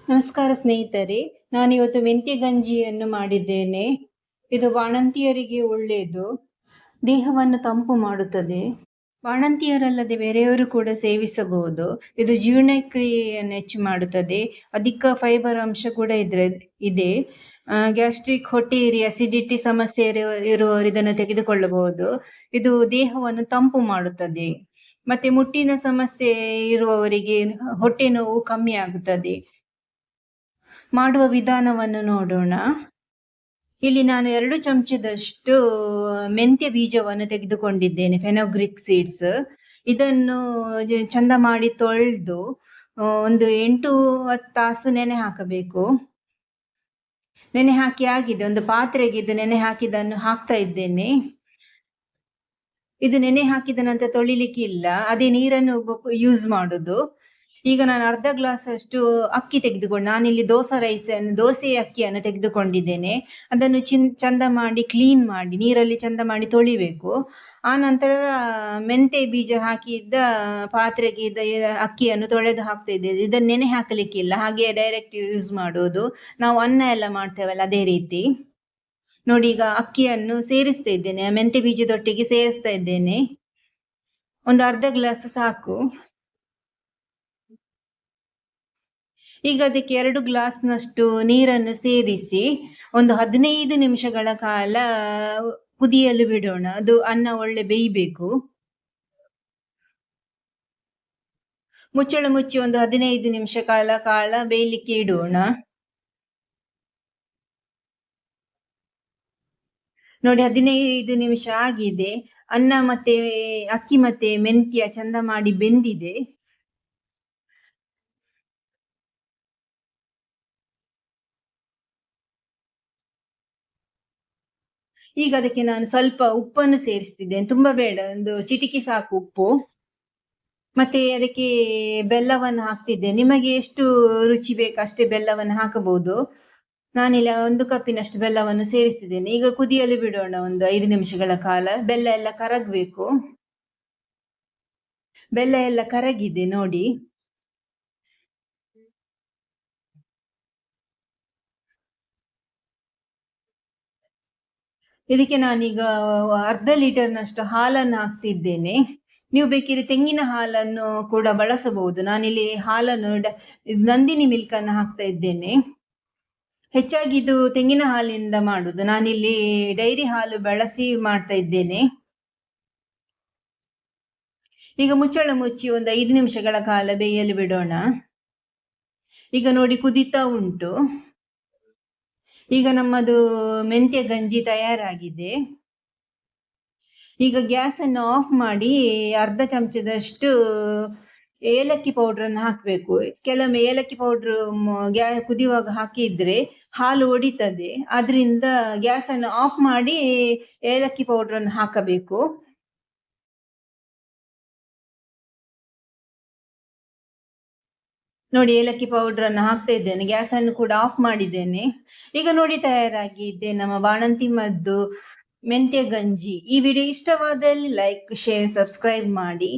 ನಮಸ್ಕಾರ ಸ್ನೇಹಿತರೆ, ನಾನಿವತ್ತು ಮೆಂತ್ಯ ಗಂಜಿಯನ್ನು ಮಾಡಿದ್ದೇನೆ. ಇದು ಬಾಣಂತಿಯರಿಗೆ ಒಳ್ಳೆಯದು, ದೇಹವನ್ನು ತಂಪು ಮಾಡುತ್ತದೆ. ಬಾಣಂತಿಯರಲ್ಲದೆ ಬೇರೆಯವರು ಕೂಡ ಸೇವಿಸಬಹುದು. ಇದು ಜೀರ್ಣಕ್ರಿಯೆಯನ್ನು ಹೆಚ್ಚು ಮಾಡುತ್ತದೆ. ಅಧಿಕ ಫೈಬರ್ ಅಂಶ ಕೂಡ ಇದೆ. ಗ್ಯಾಸ್ಟ್ರಿಕ್, ಹೊಟ್ಟೆಯುರಿ, ಅಸಿಡಿಟಿ ಸಮಸ್ಯೆ ಇರುವವರು ಇದನ್ನು ತೆಗೆದುಕೊಳ್ಳಬಹುದು. ಇದು ದೇಹವನ್ನು ತಂಪು ಮಾಡುತ್ತದೆ. ಮತ್ತೆ ಮುಟ್ಟಿನ ಸಮಸ್ಯೆ ಇರುವವರಿಗೆ ಹೊಟ್ಟೆ ನೋವು ಕಮ್ಮಿ ಆಗುತ್ತದೆ. ಮಾಡುವ ವಿಧಾನವನ್ನು ನೋಡೋಣ. ಇಲ್ಲಿ ನಾನು 2 ಚಮಚದಷ್ಟು ಮೆಂತ್ಯ ಬೀಜವನ್ನು ತೆಗೆದುಕೊಂಡಿದ್ದೇನೆ, ಫೆನೋಗ್ರಿಕ್ ಸೀಡ್ಸ್. ಇದನ್ನು ಚಂದ ಮಾಡಿ ತೊಳೆದು ಒಂದು 8-10 ತಾಸು ನೆನೆ ಹಾಕಬೇಕು. ನೆನೆ ಹಾಕಿ ಆಗಿದೆ, ಒಂದು ಪಾತ್ರೆಗೆ ಇದು ನೆನೆ ಹಾಕಿದನ್ನು ಹಾಕ್ತಾ ಇದ್ದೇನೆ. ಇದು ನೆನೆ ಹಾಕಿದ ನಂತರ ತೊಳಿಲಿಕ್ಕಿಲ್ಲ, ಅದೇ ನೀರನ್ನು ಯೂಸ್ ಮಾಡುದು. ಈಗ ನಾನು ಅರ್ಧ ಗ್ಲಾಸ್ ಅಷ್ಟು ಅಕ್ಕಿ ತೆಗೆದುಕೊಂಡು, ನಾನಿಲ್ಲಿ ದೋಸೆ ಅಕ್ಕಿಯನ್ನು ತೆಗೆದುಕೊಂಡಿದ್ದೇನೆ. ಅದನ್ನು ಚಂದ ಮಾಡಿ ಕ್ಲೀನ್ ಮಾಡಿ ನೀರಲ್ಲಿ ಚಂದ ಮಾಡಿ ತೊಳಿಬೇಕು. ಆ ನಂತರ ಮೆಂತೆ ಬೀಜ ಹಾಕಿದ್ದ ಪಾತ್ರೆಗೆ ಅಕ್ಕಿಯನ್ನು ತೊಳೆದು ಹಾಕ್ತಾ ಇದ್ದೇವೆ. ಇದನ್ನು ನೆನೆ ಹಾಕಲಿಕ್ಕಿಲ್ಲ, ಹಾಗೆ ಡೈರೆಕ್ಟ್ ಯೂಸ್ ಮಾಡೋದು. ನಾವು ಅನ್ನ ಎಲ್ಲ ಮಾಡ್ತೇವಲ್ಲ ಅದೇ ರೀತಿ. ನೋಡಿ, ಈಗ ಅಕ್ಕಿಯನ್ನು ಸೇರಿಸ್ತಾ ಇದ್ದೇನೆ, ಮೆಂತೆ ಬೀಜದೊಟ್ಟಿಗೆ ಸೇರಿಸ್ತಾ ಇದ್ದೇನೆ. ಒಂದು ಅರ್ಧ ಗ್ಲಾಸ್ ಸಾಕು. ಈಗ ಅದಕ್ಕೆ 2 ಗ್ಲಾಸ್ನಷ್ಟು ನೀರನ್ನು ಸೇರಿಸಿ ಒಂದು 15 ನಿಮಿಷಗಳ ಕಾಲ ಕುದಿಯಲು ಬಿಡೋಣ. ಅದು ಅನ್ನ ಒಳ್ಳೆ ಬೇಯಬೇಕು. ಮುಚ್ಚಳ ಮುಚ್ಚಿ ಒಂದು 15 ನಿಮಿಷ ಕಾಲ ಬೇಯಲಿಕ್ಕೆ ಇಡೋಣ. ನೋಡಿ, 15 ನಿಮಿಷ ಆಗಿದೆ. ಅನ್ನ ಮತ್ತೆ ಅಕ್ಕಿ ಮತ್ತೆ ಮೆಂತ್ಯ ಚಂದ ಮಾಡಿ ಬೆಂದಿದೆ. ಈಗ ಅದಕ್ಕೆ ನಾನು ಸ್ವಲ್ಪ ಉಪ್ಪನ್ನು ಸೇರಿಸ್ತಿದ್ದೇನೆ, ತುಂಬಾ ಬೇಡ, ಒಂದು ಚಿಟಿಕೆ ಸಾಕು ಉಪ್ಪು. ಮತ್ತೆ ಅದಕ್ಕೆ ಬೆಲ್ಲವನ್ನು ಹಾಕ್ತಿದ್ದೆ. ನಿಮಗೆ ಎಷ್ಟು ರುಚಿ ಬೇಕು ಅಷ್ಟೇ ಬೆಲ್ಲವನ್ನು ಹಾಕಬಹುದು. ನಾನಿಲ್ಲಿ 1 ಕಪ್ಪಿನಷ್ಟು ಬೆಲ್ಲವನ್ನು ಸೇರಿಸಿದ್ದೇನೆ. ಈಗ ಕುದಿಯಲು ಬಿಡೋಣ ಒಂದು 5 ನಿಮಿಷಗಳ ಕಾಲ. ಬೆಲ್ಲ ಎಲ್ಲ ಕರಗಬೇಕು. ಬೆಲ್ಲ ಎಲ್ಲ ಕರಗಿದೆ ನೋಡಿ. ಇದಕ್ಕೆ ನಾನೀಗ ಅರ್ಧ ಲೀಟರ್ನಷ್ಟು ಹಾಲನ್ನು ಹಾಕ್ತಿದ್ದೇನೆ. ನೀವು ಬೇಕಿದ್ರೆ ತೆಂಗಿನ ಹಾಲನ್ನು ಕೂಡ ಬಳಸಬಹುದು. ನಾನಿಲ್ಲಿ ಹಾಲನ್ನು ನಂದಿನಿ ಮಿಲ್ಕ್ ಅನ್ನು ಹಾಕ್ತಾ ಇದ್ದೇನೆ. ಹೆಚ್ಚಾಗಿ ಇದು ತೆಂಗಿನ ಹಾಲಿನಿಂದ ಮಾಡುದು. ನಾನಿಲ್ಲಿ ಡೈರಿ ಹಾಲು ಬಳಸಿ ಮಾಡ್ತಾ ಇದ್ದೇನೆ. ಈಗ ಮುಚ್ಚಳ ಮುಚ್ಚಿ ಒಂದು 5 ನಿಮಿಷಗಳ ಕಾಲ ಬೇಯಲು ಬಿಡೋಣ. ಈಗ ನೋಡಿ, ಕುದೀತಾ ಉಂಟು. ಈಗ ನಮ್ಮದು ಮೆಂತ್ಯ ಗಂಜಿ ತಯಾರಾಗಿದೆ. ಈಗ ಗ್ಯಾಸನ್ನು ಆಫ್ ಮಾಡಿ ಅರ್ಧ ಚಮಚದಷ್ಟು ಏಲಕ್ಕಿ ಪೌಡ್ರನ್ನು ಹಾಕಬೇಕು. ಕೆಲವೊಮ್ಮೆ ಏಲಕ್ಕಿ ಪೌಡ್ರ್ ಕುದಿಯುವಾಗ ಹಾಕಿದ್ರೆ ಹಾಲು ಒಡಿತದೆ. ಅದರಿಂದ ಗ್ಯಾಸನ್ನು ಆಫ್ ಮಾಡಿ ಏಲಕ್ಕಿ ಪೌಡ್ರನ್ನು ಹಾಕಬೇಕು. ನೋಡಿ, ಏಲಕ್ಕಿ ಪೌಡ್ರನ್ನು ಹಾಕ್ತಾ ಇದ್ದೇನೆ. ಗ್ಯಾಸನ್ನು ಕೂಡ ಆಫ್ ಮಾಡಿದ್ದೇನೆ. ಈಗ ನೋಡಿ, ತಯಾರಾಗಿದೆ ನಮ್ಮ ಬಾಣಂತಿ ಮದ್ದು ಮೆಂತ್ಯ ಗಂಜಿ. ಈ ವಿಡಿಯೋ ಇಷ್ಟವಾದಲ್ಲಿ ಲೈಕ್, ಶೇರ್, ಸಬ್ಸ್ಕ್ರೈಬ್ ಮಾಡಿ.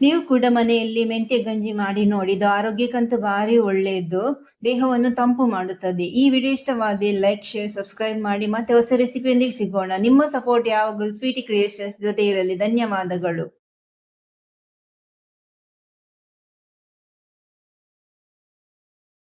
ನೀವು ಕೂಡ ಮನೆಯಲ್ಲಿ ಮೆಂತ್ಯ ಗಂಜಿ ಮಾಡಿ ನೋಡಿ. ಇದು ಆರೋಗ್ಯಕ್ಕಂತೂ ಭಾರಿ ಒಳ್ಳೆಯದು, ದೇಹವನ್ನು ತಂಪು ಮಾಡುತ್ತದೆ. ಈ ವಿಡಿಯೋ ಇಷ್ಟವಾದಲ್ಲಿ ಲೈಕ್, ಶೇರ್, ಸಬ್ಸ್ಕ್ರೈಬ್ ಮಾಡಿ. ಮತ್ತೆ ಹೊಸ ರೆಸಿಪಿಯೊಂದಿಗೆ ಸಿಗೋಣ. ನಿಮ್ಮ ಸಪೋರ್ಟ್ ಯಾವಾಗಲೂ ಸ್ವೀಟಿ ಕ್ರಿಯೇಷನ್ಸ್ ಜೊತೆ ಇರಲಿ. ಧನ್ಯವಾದಗಳು.